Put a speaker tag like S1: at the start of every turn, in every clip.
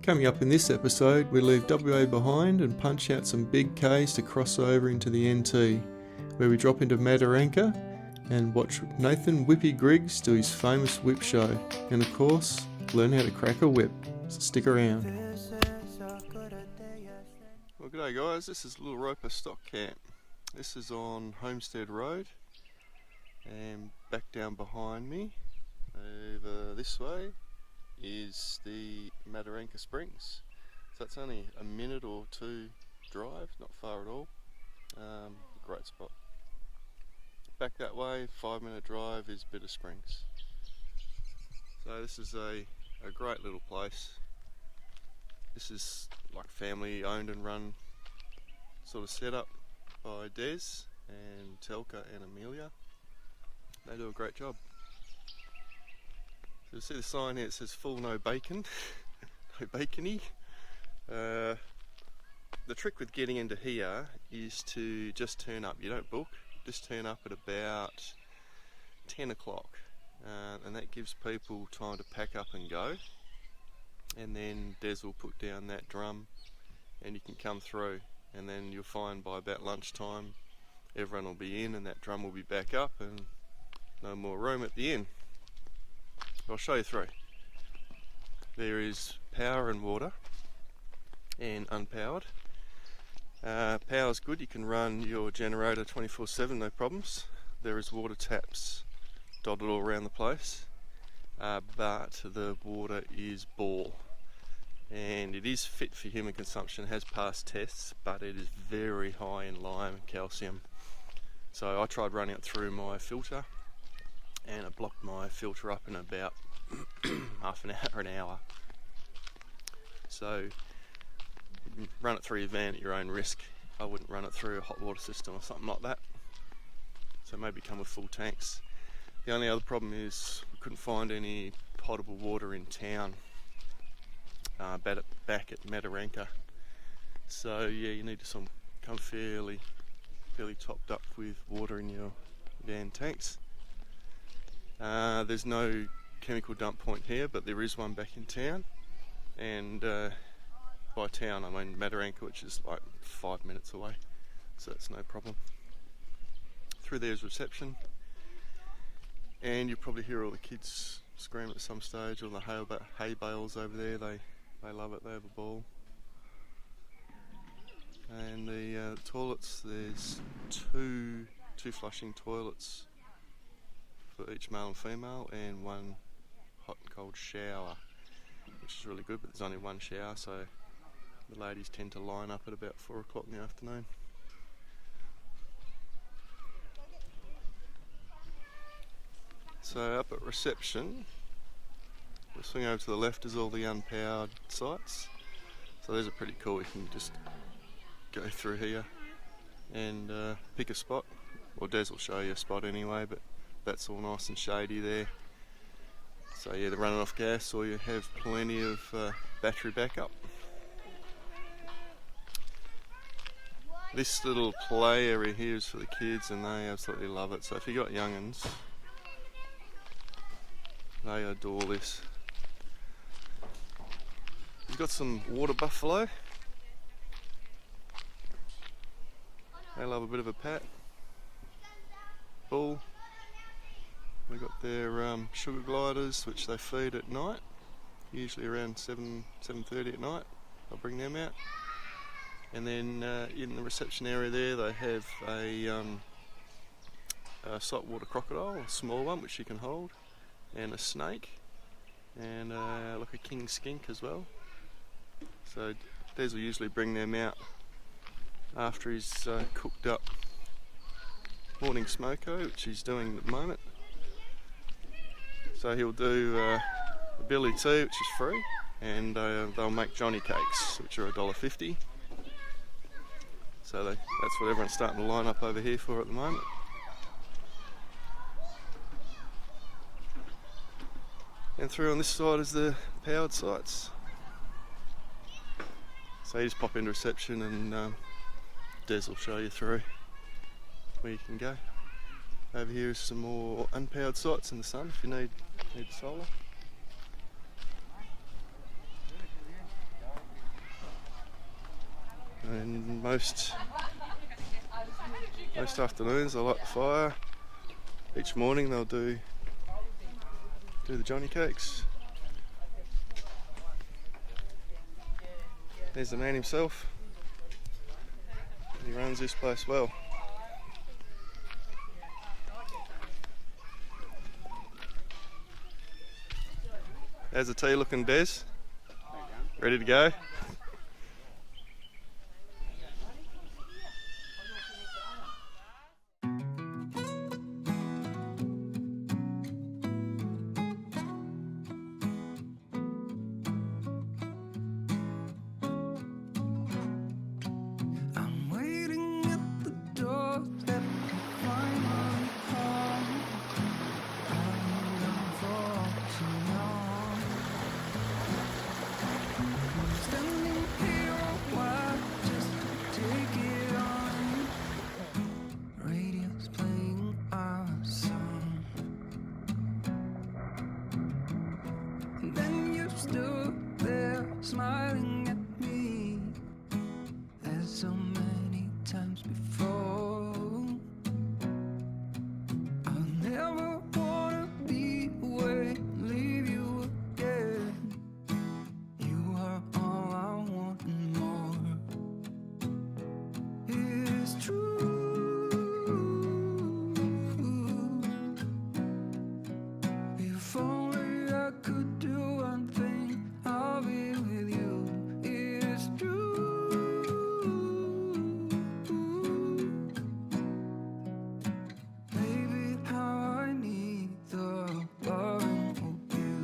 S1: Coming up in this episode, we leave WA behind and punch out some big Ks to cross over into the NT, where we drop into Mataranka and watch Nathan Whippy Griggs do his famous whip show, and of course, learn how to crack a whip. So stick around. Well, g'day guys, this is Little Roper Stock Camp. This is on Homestead Road, and back down behind me, over this way, is the Mataranka Springs. So it's only a minute or two drive, not far at all. Great spot. Back that way, 5-minute drive, is Bitter Springs. So this is a great little place. This is like family owned and run sort of setup by Des and Telka and Amelia. They do a great job. So you see the sign here, it says full no bacon, no bacony. The trick with getting into here is to just turn up. You don't book, just turn up at about 10 o'clock, and that gives people time to pack up and go, and then Des will put down that drum and you can come through, and then you'll find by about lunchtime everyone will be in and that drum will be back up and no more room at the end. I'll show you through. There is power and water and unpowered. Power's good, you can run your generator 24/7, no problems. There is water taps dotted all around the place, but the water is bore, and it is fit for human consumption, has passed tests, but it is very high in lime and calcium. So I tried running it through my filter, and it blocked my filter up in about half an hour, an hour. So run it through your van at your own risk. I wouldn't run it through a hot water system or something like that. So maybe come with full tanks. The only other problem is we couldn't find any potable water in town back at Mataranka. So yeah, you need to come fairly topped up with water in your van tanks. There's no chemical dump point here, but there is one back in town, and by town I mean Mataranka, which is like 5 minutes away, so it's no problem. Through there is reception, and you'll probably hear all the kids screaming at some stage, all the hay bales over there, they love it, they have a ball. And the toilets, there's two flushing toilets for each male and female, and one hot and cold shower, which is really good, but there's only one shower, so the ladies tend to line up at about 4 o'clock in the afternoon. So up at reception, we'll swing over to the left is all the unpowered sites. So those are pretty cool, you can just go through here and pick a spot. Well, Des will show you a spot anyway, but that's all nice and shady there. So yeah, they're running off gas, or you have plenty of battery backup. This little play area here is for the kids, and they absolutely love it. So if you've got young'uns, they adore this. You've got some water buffalo. They love a bit of a pat. Bull. We've got their sugar gliders, which they feed at night, usually around 7:30 at night. I'll bring them out. And then in the reception area there, they have a saltwater crocodile, a small one, which you can hold, and a snake, and like a king skink as well. So Des will usually bring them out after he's cooked up morning smoko, which he's doing at the moment. So he'll do a billy tea, which is free, and they'll make Johnny cakes, which are $1.50. So that's what everyone's starting to line up over here for at the moment. And through on this side is the powered sites. So you just pop into reception and Des will show you through where you can go. Over here is some more unpowered sites in the sun if you need solar. And most afternoons they light the fire. Each morning they'll do the Johnny cakes. There's the man himself. He runs this place well. How's the tea looking, Des? Ready to go?
S2: Smiling at me as so many times before. I'll never wanna be away, leave you again. You are all I want and more. It's true. If only I could do one thing, I'll be with you. It's true. Baby, how I need the loving of you.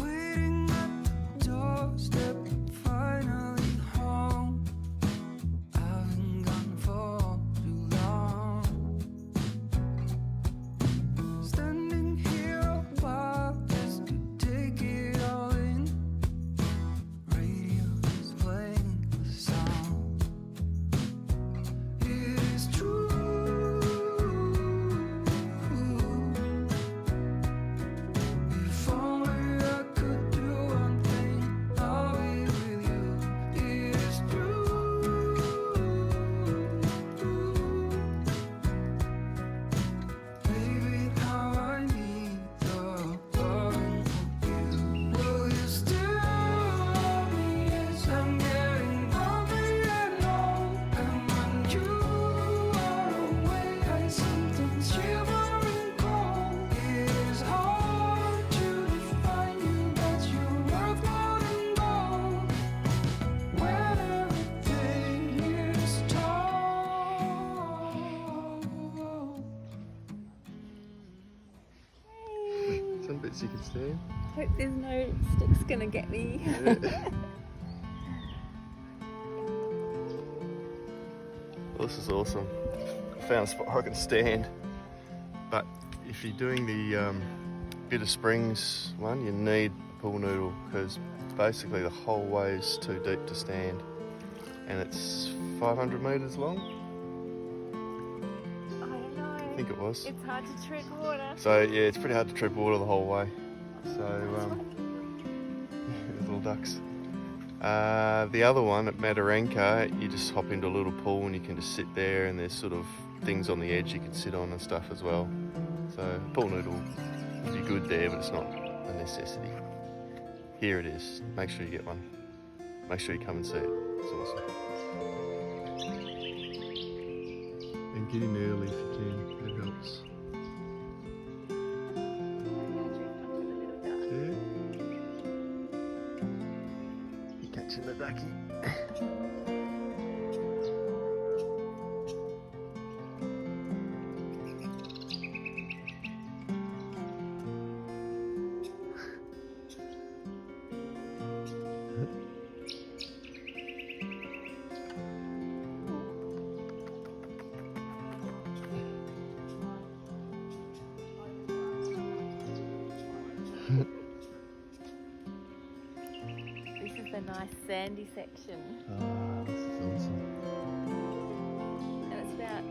S2: Waiting at the doorstep, finally home. I've been gone for too long. Standing here a while just to take it all in. Radio is playing the song. It is true. If only I could do one thing, I'll be with you. It is true. Baby, how I need the loving of you. Will you still love me as I'm getting lonely and old? And when you are away, I sometimes shivering cold. It is hard to define you, but you're worth more than gold. When everything is told.
S1: Some bits you can stand.
S3: Hope there's no sticks gonna get me.
S1: Well, this is awesome. Found a spot I can stand. But if you're doing the Bitter Springs one, you need a pool noodle because basically the whole way is too deep to stand, and it's 500 metres long.
S3: I don't know.
S1: I think it was.
S3: It's hard to tread water.
S1: So yeah, it's pretty hard to tread water the whole way. So little ducks. The other one at Mataranka, you just hop into a little pool and you can just sit there, and there's sort of things on the edge you can sit on and stuff as well. So pool noodle would be good there, but it's not a necessity. Here it is. Make sure you get one. Make sure you come and see it. It's awesome. And get in early if you can. It helps. Yeah. You're catching the ducky.
S3: This is the nice sandy section.
S1: Ah, this is awesome.
S3: And it's about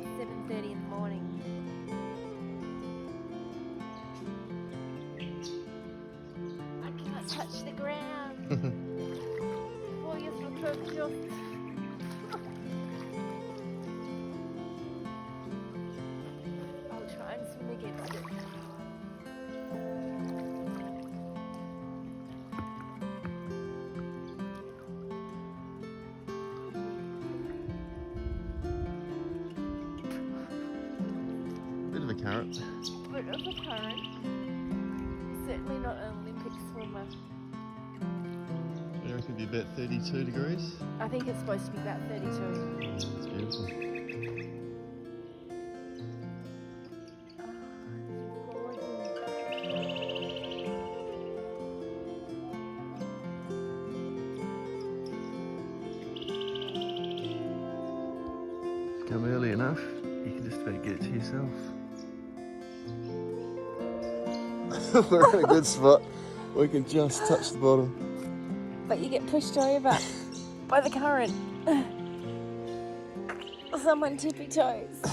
S3: 5:30 in the morning. I can't touch the ground. Voy a flottar. I'll try and swim against it.
S1: Bit of a carrot.
S3: Bit of a current. Certainly not an Olympic swimmer.
S1: I reckon it'd be about 32 degrees.
S3: I think it's supposed to be about 32.
S1: Yeah, it's beautiful. Come early enough, you can just about get it to yourself. We're in a good spot. We can just touch the bottom.
S3: But you get pushed over by the current. Someone tippy toes.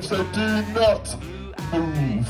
S4: So do not move.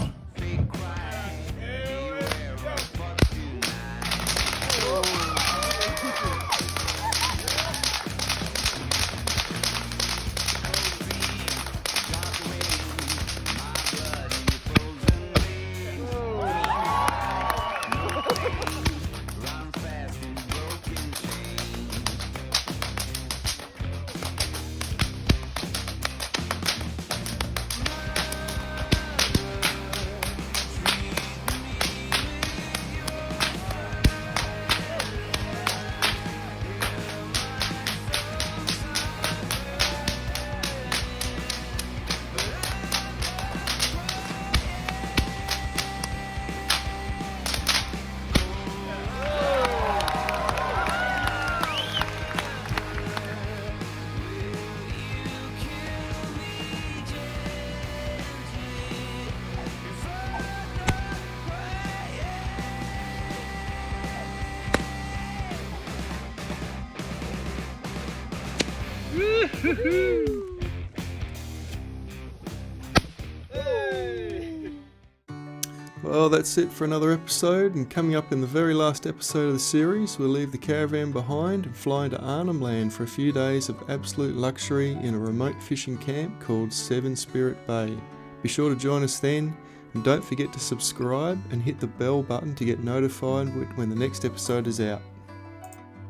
S1: Well, that's it for another episode, and coming up in the very last episode of the series, we'll leave the caravan behind and fly to Arnhem Land for a few days of absolute luxury in a remote fishing camp called Seven Spirit Bay. Be sure to join us then, and don't forget to subscribe and hit the bell button to get notified when the next episode is out.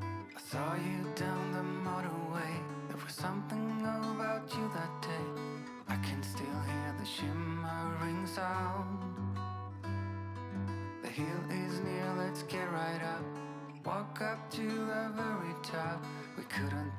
S2: I saw you down the motorway. There was something about you that day. I can still hear the shimmering sound. The hill is near, let's get right up. Walk up to the very top. We couldn't